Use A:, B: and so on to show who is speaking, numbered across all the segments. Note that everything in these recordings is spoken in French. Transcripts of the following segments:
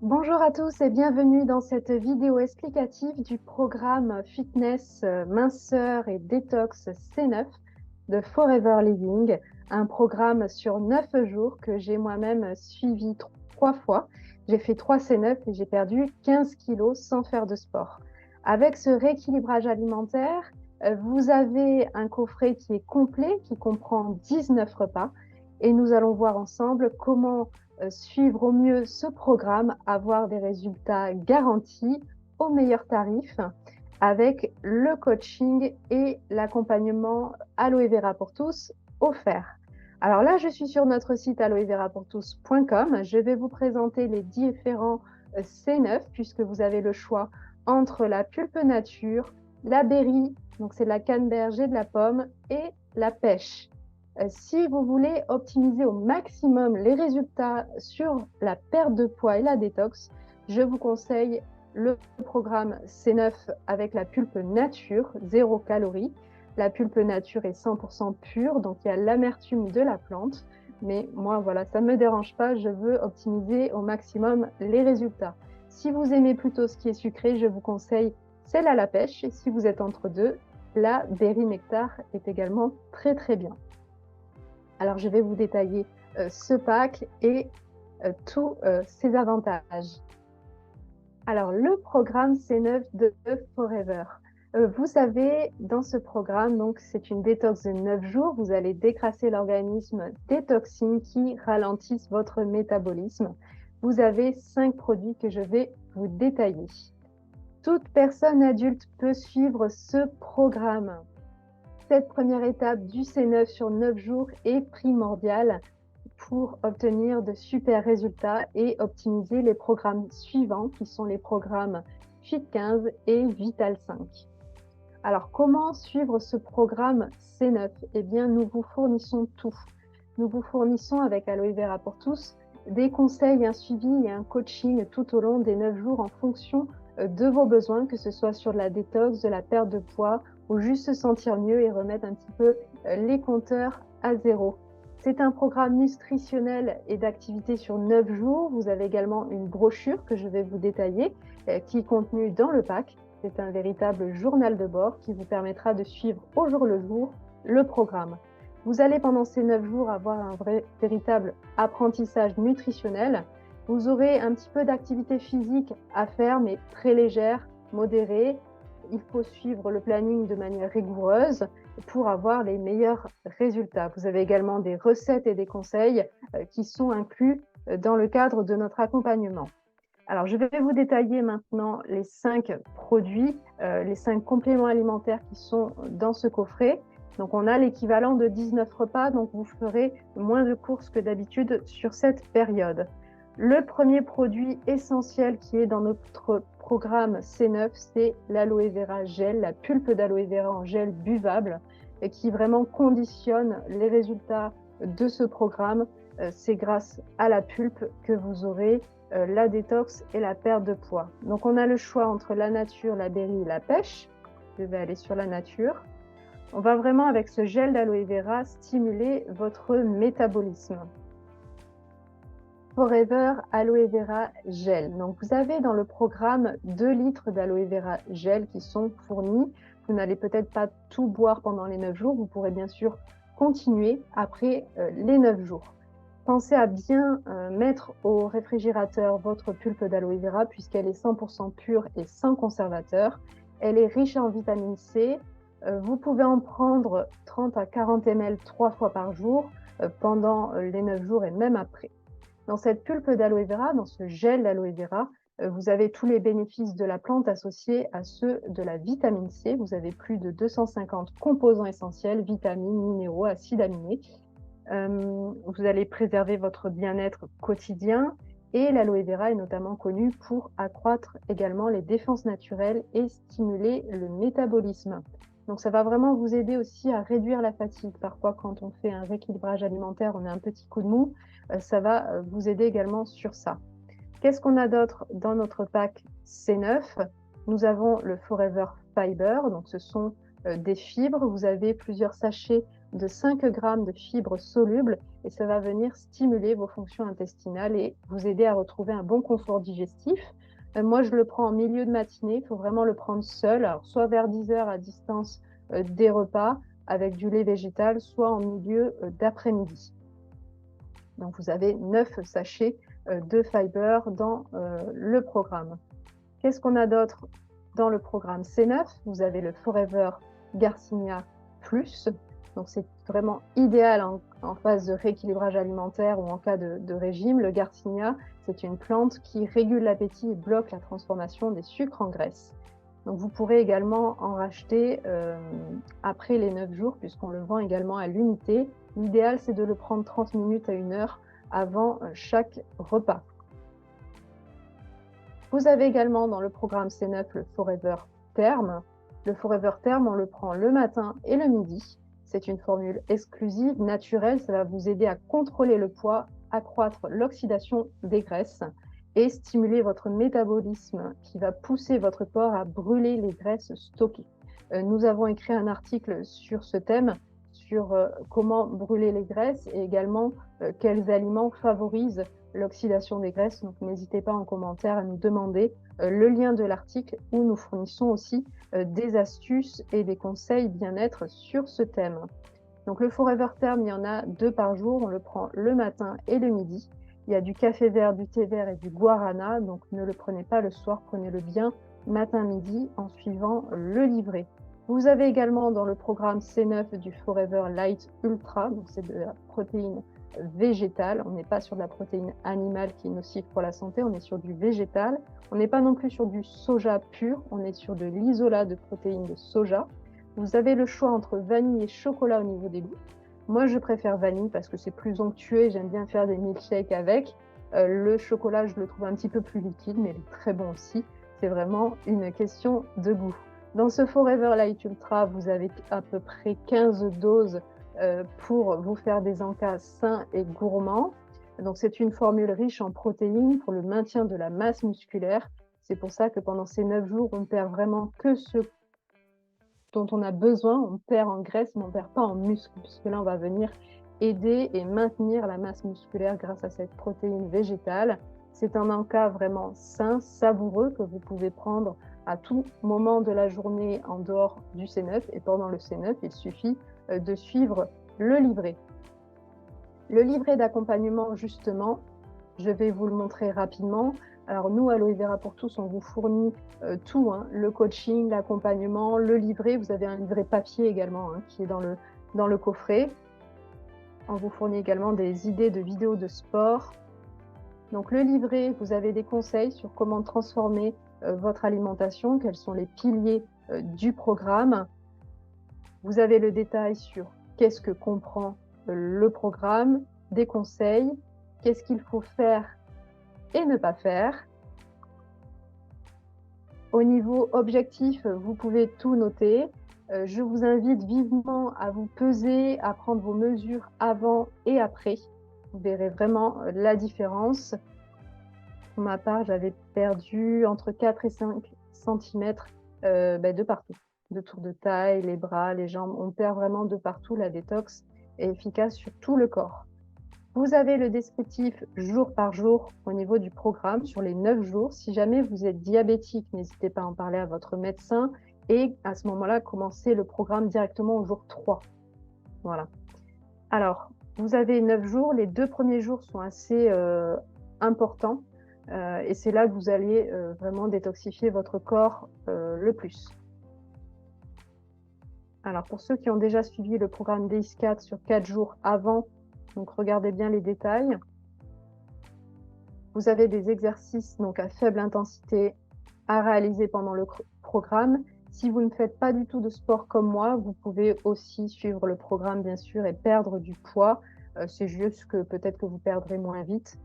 A: Bonjour à tous et bienvenue dans cette vidéo explicative du programme Fitness, Minceur et Détox C9 de Forever Living, un programme sur 9 jours que j'ai moi-même suivi 3 fois. J'ai fait 3 C9 et j'ai perdu 15 kilos sans faire de sport. Avec ce rééquilibrage alimentaire, vous avez un coffret qui est complet, qui comprend 19 repas et nous allons voir ensemble comment suivre au mieux ce programme, avoir des résultats garantis au meilleur tarif avec le coaching et l'accompagnement Aloe Vera pour tous offert. Alors là, je suis sur notre site aloeverapourtous.com. Je vais vous présenter les différents C9 puisque vous avez le choix entre la pulpe nature, la berry, donc c'est de la canneberge et de la pomme, et la pêche. Si vous voulez optimiser au maximum les résultats sur la perte de poids et la détox, je vous conseille le programme C9 avec la pulpe nature, 0 calories. La pulpe nature est 100% pure, donc il y a l'amertume de la plante. Mais moi, voilà, ça ne me dérange pas, je veux optimiser au maximum les résultats. Si vous aimez plutôt ce qui est sucré, je vous conseille celle à la pêche. Et si vous êtes entre deux, la berry nectar est également très très bien. Alors, je vais vous détailler ce pack et tous ses avantages. Alors, le programme C9 de Forever. Vous avez dans ce programme, donc c'est une détox de 9 jours, vous allez décrasser l'organisme des toxines qui ralentissent votre métabolisme. Vous avez 5 produits que je vais vous détailler. Toute personne adulte peut suivre ce programme. Cette première étape du C9 sur 9 jours est primordiale pour obtenir de super résultats et optimiser les programmes suivants qui sont les programmes Fit15 et Vital5. Alors, comment suivre ce programme C9? Eh bien, nous vous fournissons tout. Nous vous fournissons avec Aloe Vera pour tous des conseils, un suivi et un coaching tout au long des 9 jours en fonction de vos besoins, que ce soit sur de la détox, de la perte de poids ou juste se sentir mieux et remettre un petit peu les compteurs à zéro. C'est un programme nutritionnel et d'activité sur 9 jours. Vous avez également une brochure que je vais vous détailler qui est contenue dans le pack. C'est un véritable journal de bord qui vous permettra de suivre au jour le jour le programme. Vous allez pendant ces 9 jours avoir un véritable apprentissage nutritionnel. Vous aurez un petit peu d'activité physique à faire, mais très légère, modérée. Il faut suivre le planning de manière rigoureuse pour avoir les meilleurs résultats. Vous avez également des recettes et des conseils qui sont inclus dans le cadre de notre accompagnement. Alors, je vais vous détailler maintenant les 5 produits, les 5 compléments alimentaires qui sont dans ce coffret. Donc, on a l'équivalent de 19 repas, donc vous ferez moins de courses que d'habitude sur cette période. Le premier produit essentiel qui est dans notre programme C9, c'est l'aloe vera gel, la pulpe d'aloe vera en gel buvable, et qui vraiment conditionne les résultats de ce programme. C'est grâce à la pulpe que vous aurez la détox et la perte de poids. Donc, on a le choix entre la nature, la berry et la pêche. Je vais aller sur la nature. On va vraiment, avec ce gel d'aloe vera, stimuler votre métabolisme. Forever Aloe Vera Gel. Donc, vous avez dans le programme 2 litres d'aloe vera gel qui sont fournis. Vous n'allez peut-être pas tout boire pendant les 9 jours. Vous pourrez bien sûr continuer après les 9 jours. Pensez à bien mettre au réfrigérateur votre pulpe d'aloe vera puisqu'elle est 100% pure et sans conservateur. Elle est riche en vitamine C. Vous pouvez en prendre 30 à 40 ml 3 fois par jour pendant les 9 jours et même après. Dans cette pulpe d'aloe vera, dans ce gel d'aloe vera, vous avez tous les bénéfices de la plante associés à ceux de la vitamine C. Vous avez plus de 250 composants essentiels, vitamines, minéraux, acides aminés. Vous allez préserver votre bien-être quotidien et l'aloe vera est notamment connue pour accroître également les défenses naturelles et stimuler le métabolisme. Donc ça va vraiment vous aider aussi à réduire la fatigue. Parfois, quand on fait un rééquilibrage alimentaire, on a un petit coup de mou. Ça va vous aider également sur ça. Qu'est-ce qu'on a d'autre dans notre pack C9? Nous avons le Forever Fiber, donc ce sont des fibres. Vous avez plusieurs sachets de 5 grammes de fibres solubles et ça va venir stimuler vos fonctions intestinales et vous aider à retrouver un bon confort digestif. Moi, je le prends en milieu de matinée, il faut vraiment le prendre seul, alors soit vers 10 heures à distance des repas avec du lait végétal, soit en milieu d'après-midi. Donc, vous avez 9 sachets de fiber dans le programme. Qu'est-ce qu'on a d'autre dans le programme C9? Vous avez le Forever Garcinia Plus. Donc, c'est vraiment idéal en phase de rééquilibrage alimentaire ou en cas de régime. Le Garcinia, c'est une plante qui régule l'appétit et bloque la transformation des sucres en graisse. Donc, vous pourrez également en racheter après les 9 jours, puisqu'on le vend également à l'unité. L'idéal, c'est de le prendre 30 minutes à 1 heure avant chaque repas. Vous avez également dans le programme C9 le Forever Term. Le Forever Term, on le prend le matin et le midi. C'est une formule exclusive, naturelle. Ça va vous aider à contrôler le poids, accroître l'oxydation des graisses et stimuler votre métabolisme qui va pousser votre corps à brûler les graisses stockées. Nous avons écrit un article sur ce thème, sur comment brûler les graisses et également quels aliments favorisent l'oxydation des graisses. Donc, n'hésitez pas en commentaire à nous demander le lien de l'article où nous fournissons aussi des astuces et des conseils bien-être sur ce thème. Donc, le Forever Term, il y en a 2 par jour. On le prend le matin et le midi. Il y a du café vert, du thé vert et du guarana. Donc, ne le prenez pas le soir, prenez-le bien matin-midi en suivant le livret. Vous avez également dans le programme C9 du Forever Light Ultra. Donc, c'est de la protéine végétale. On n'est pas sur de la protéine animale qui est nocive pour la santé, on est sur du végétal. On n'est pas non plus sur du soja pur, on est sur de l'isolat de protéines de soja. Vous avez le choix entre vanille et chocolat au niveau des goûts. Moi, je préfère vanille parce que c'est plus onctueux, j'aime bien faire des milkshakes avec. Le chocolat, je le trouve un petit peu plus liquide, mais il est très bon aussi. C'est vraiment une question de goût. Dans ce Forever Light Ultra, vous avez à peu près 15 doses pour vous faire des encas sains et gourmands. Donc, c'est une formule riche en protéines pour le maintien de la masse musculaire. C'est pour ça que pendant ces 9 jours, on perd vraiment que ce dont on a besoin. On perd en graisse, mais on ne perd pas en muscle, puisque là, on va venir aider et maintenir la masse musculaire grâce à cette protéine végétale. C'est un encas vraiment sain, savoureux, que vous pouvez prendre à tout moment de la journée en dehors du C9. Et pendant le C9, il suffit de suivre le livret. Le livret d'accompagnement, justement, je vais vous le montrer rapidement. Alors nous, à Aloe Vera pour tous, on vous fournit tout, hein, le coaching, l'accompagnement, le livret. Vous avez un livret papier également hein, qui est dans le coffret. On vous fournit également des idées de vidéos de sport. Donc le livret, vous avez des conseils sur comment transformer votre alimentation, quels sont les piliers du programme. Vous avez le détail sur qu'est-ce que comprend le programme, des conseils, qu'est-ce qu'il faut faire et ne pas faire. Au niveau objectif, vous pouvez tout noter. Je vous invite vivement à vous peser, à prendre vos mesures avant et après. Vous verrez vraiment la différence. Pour ma part, j'avais perdu entre 4 et 5 cm de partout. De tour de taille, les bras, les jambes. On perd vraiment de partout. La détox est efficace sur tout le corps. Vous avez le descriptif jour par jour au niveau du programme sur les 9 jours. Si jamais vous êtes diabétique, n'hésitez pas à en parler à votre médecin et à ce moment-là, commencez le programme directement au jour 3. Voilà. Alors, vous avez 9 jours. Les 2 premiers jours sont assez importants et c'est là que vous allez vraiment détoxifier votre corps le plus. Alors, pour ceux qui ont déjà suivi le programme DX4 sur 4 jours avant, donc regardez bien les détails. Vous avez des exercices donc à faible intensité à réaliser pendant le programme. Si vous ne faites pas du tout de sport comme moi, vous pouvez aussi suivre le programme bien sûr et perdre du poids. C'est juste que peut-être que vous perdrez moins vite,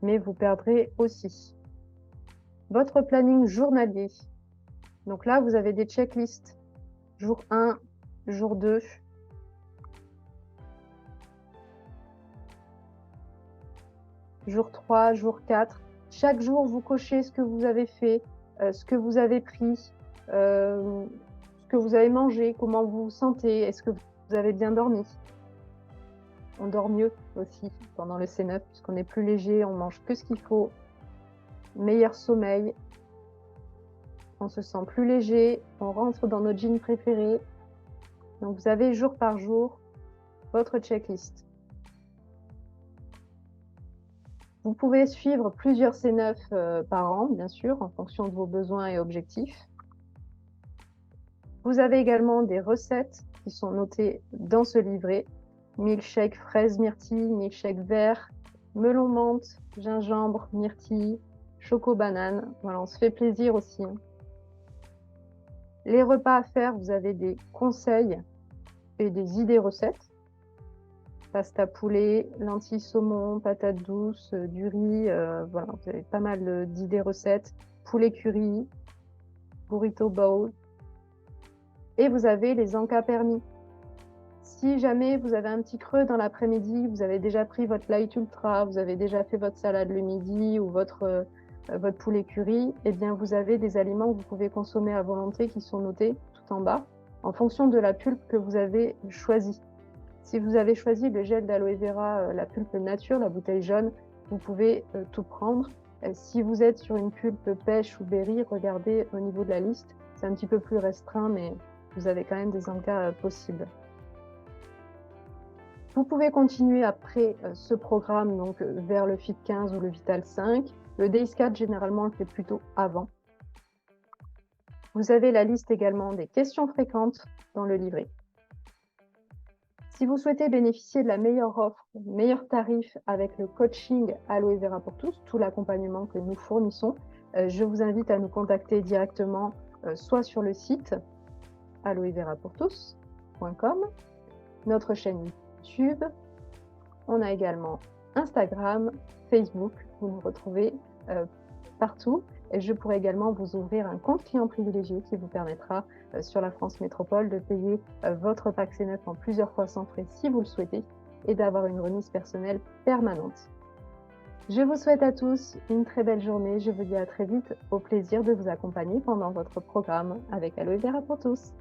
A: mais vous perdrez aussi. Votre planning journalier. Donc là, vous avez des checklists. Jour 1, jour 2. Jour 3, jour 4. Chaque jour, vous cochez ce que vous avez fait, ce que vous avez pris, ce que vous avez mangé, comment vous vous sentez, est-ce que vous avez bien dormi. On dort mieux aussi pendant le C9 puisqu'on est plus léger, on mange que ce qu'il faut. Meilleur sommeil. On se sent plus léger, on rentre dans nos jeans préférés. Donc vous avez jour par jour votre checklist. Vous pouvez suivre plusieurs C9 par an, bien sûr, en fonction de vos besoins et objectifs. Vous avez également des recettes qui sont notées dans ce livret. Milkshake fraise myrtille, milkshake vert, melon menthe, gingembre, myrtille, choco banane. Voilà, on se fait plaisir aussi. Les repas à faire, vous avez des conseils et des idées recettes. Pasta poulet, lentilles saumon, patates douces, du riz, voilà, vous avez pas mal d'idées recettes. Poulet curry, burrito bowl. Et vous avez les encas permis. Si jamais vous avez un petit creux dans l'après-midi, vous avez déjà pris votre light ultra, vous avez déjà fait votre salade le midi ou votre poulet curry, eh bien vous avez des aliments que vous pouvez consommer à volonté qui sont notés tout en bas en fonction de la pulpe que vous avez choisie. Si vous avez choisi le gel d'aloe vera, la pulpe nature, la bouteille jaune, vous pouvez tout prendre. Si vous êtes sur une pulpe pêche ou berry, regardez au niveau de la liste. C'est un petit peu plus restreint, mais vous avez quand même des encas possibles. Vous pouvez continuer après ce programme donc vers le Fit 15 ou le Vital 5. Le Days 4, généralement, le fait plutôt avant. Vous avez la liste également des questions fréquentes dans le livret. Si vous souhaitez bénéficier de la meilleure offre, meilleur tarif avec le coaching Aloe Vera pour tous, tout l'accompagnement que nous fournissons, je vous invite à nous contacter directement soit sur le site aloeverapourtous.com, notre chaîne YouTube. On a également Instagram, Facebook, vous nous retrouvez partout. Et je pourrai également vous ouvrir un compte client privilégié qui vous permettra sur la France Métropole de payer votre pack C9 en plusieurs fois sans frais si vous le souhaitez et d'avoir une remise personnelle permanente. Je vous souhaite à tous une très belle journée. Je vous dis à très vite. Au plaisir de vous accompagner pendant votre programme avec Aloe Vera pour tous.